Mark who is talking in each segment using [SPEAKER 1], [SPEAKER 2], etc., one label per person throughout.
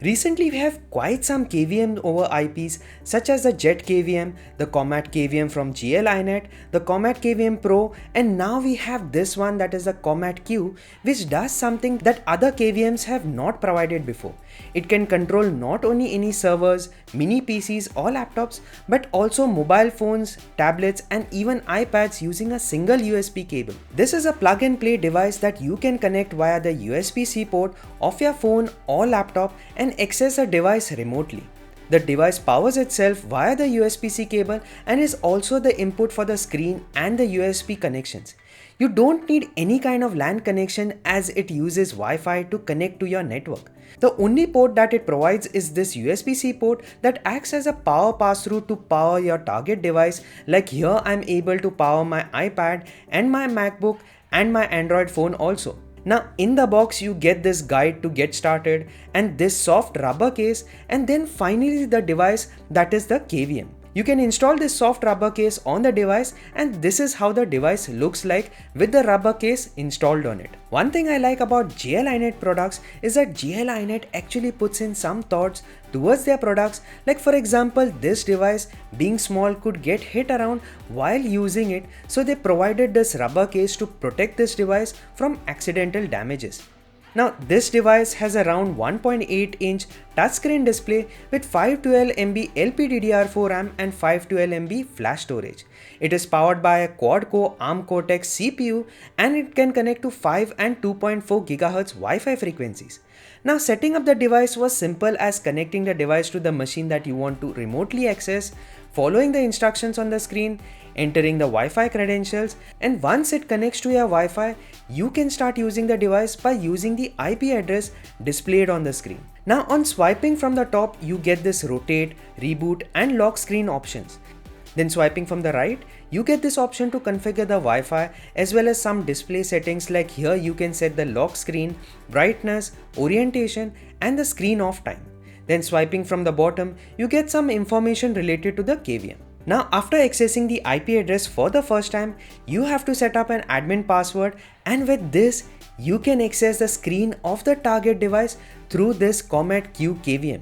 [SPEAKER 1] Recently, we have quite some KVM over IPs such as the Jet KVM, the Comet KVM from GLiNet, the Comet KVM Pro, and now we have this one that is the Comet Q, which does something that other KVMs have not provided before. It can control not only any servers, mini PCs or laptops, but also mobile phones, tablets, and even iPads using a single USB cable. This is a plug-and-play device that you can connect via the USB-C port of your phone or laptop and access the device remotely. The device powers itself via the USB-C cable and is also the input for the screen and the USB connections. You don't need any kind of LAN connection as it uses Wi-Fi to connect to your network. The only port that it provides is this USB-C port that acts as a power pass-through to power your target device. Like here I'm able to power my iPad and my MacBook and my Android phone also. Now in the box you get this guide to get started and this soft rubber case, and then finally the device, that is the KVM. You can install this soft rubber case on the device, and this is how the device looks like with the rubber case installed on it. One thing I like about GLiNet products is that GLiNet actually puts in some thoughts towards their products. Like for example, this device being small could get hit around while using it, so they provided this rubber case to protect this device from accidental damages. Now this device has around 1.8 inch touchscreen display with 512 MB LPDDR4 RAM and 512 MB flash storage. It is powered by a quad-core ARM Cortex CPU and it can connect to 5 and 2.4 GHz Wi-Fi frequencies. Now setting up the device was simple as connecting the device to the machine that you want to remotely access, following the instructions on the screen, entering the Wi-Fi credentials, and once it connects to your Wi-Fi, you can start using the device by using the IP address displayed on the screen. Now on swiping from the top, you get this rotate, reboot and lock screen options. Then swiping from the right, you get this option to configure the Wi-Fi as well as some display settings. Like here you can set the lock screen, brightness, orientation and the screen off time. Then swiping from the bottom, you get some information related to the KVM. Now after accessing the IP address for the first time, you have to set up an admin password, and with this you can access the screen of the target device through this Comet Q KVM.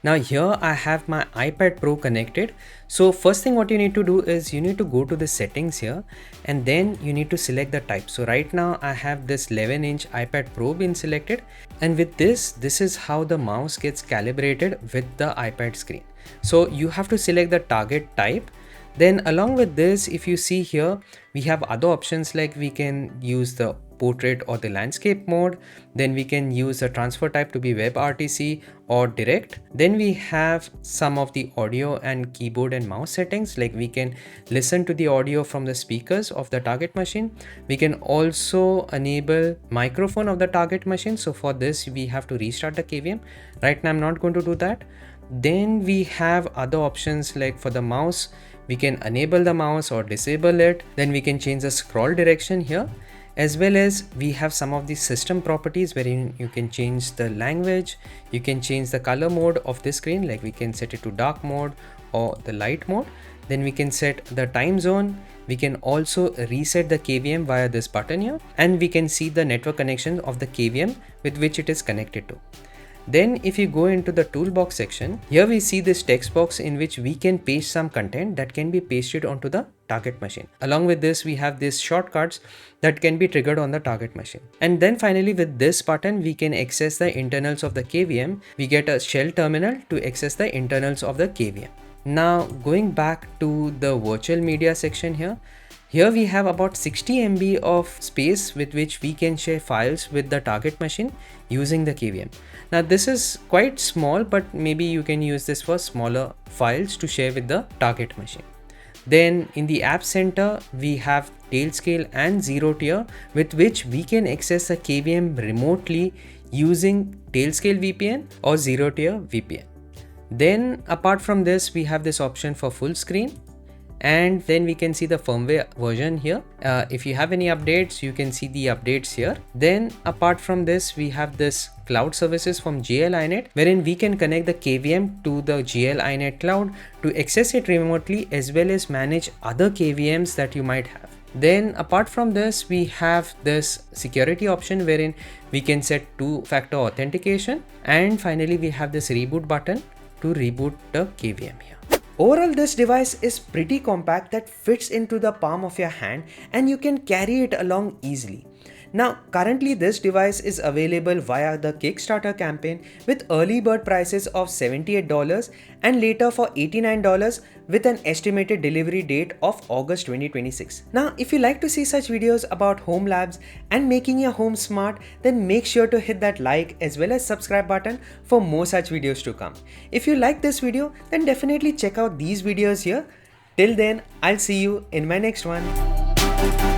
[SPEAKER 1] Now here I have my iPad Pro connected. So first thing what you need to do is you need to go to the settings here and then you need to select the type. So right now I have this 11-inch iPad Pro been selected, and with this is how the mouse gets calibrated with the iPad screen. So you have to select the target type. Then along with this, if you see here, we have other options like we can use the portrait or the landscape mode. Then we can use the transfer type to be WebRTC or direct. Then we have some of the audio and keyboard and mouse settings, like we can listen to the audio from the speakers of the target machine. We can also enable microphone of the target machine. So for this we have to restart the KVM. Right now I'm not going to do that. Then we have other options like for the mouse, we can enable the mouse or disable it. Then we can change the scroll direction here, as well as we have some of the system properties wherein you can change the language, you can change the color mode of the screen, like we can set it to dark mode or the light mode. Then we can set the time zone. We can also reset the KVM via this button here, and we can see the network connection of the KVM with which it is connected to. Then if you go into the toolbox section, here we see this text box in which we can paste some content that can be pasted onto the target machine. Along with this, we have these shortcuts that can be triggered on the target machine. And then finally with this button, we can access the internals of the KVM. We get a shell terminal to access the internals of the KVM. Now going back to the virtual media section here, we have about 60 MB of space with which we can share files with the target machine using the KVM. Now this is quite small, but maybe you can use this for smaller files to share with the target machine. Then in the app center, we have Tailscale and Zero Tier with which we can access the KVM remotely using Tailscale VPN or Zero Tier VPN. Then apart from this, we have this option for full screen. And then we can see the firmware version here. If you have any updates, you can see the updates here. Then apart from this, we have this cloud services from GLiNet, wherein we can connect the KVM to the GLiNet cloud to access it remotely, as well as manage other KVMs that you might have. Then apart from this, we have this security option wherein we can set two-factor authentication, and finally we have this reboot button to reboot the KVM here. Overall, this device is pretty compact that fits into the palm of your hand and you can carry it along easily. Now, currently this device is available via the Kickstarter campaign with early bird prices of $78 and later for $89 with an estimated delivery date of August 2026. Now, if you like to see such videos about home labs and making your home smart, then make sure to hit that like as well as subscribe button for more such videos to come. If you like this video, then definitely check out these videos here. Till then, I'll see you in my next one.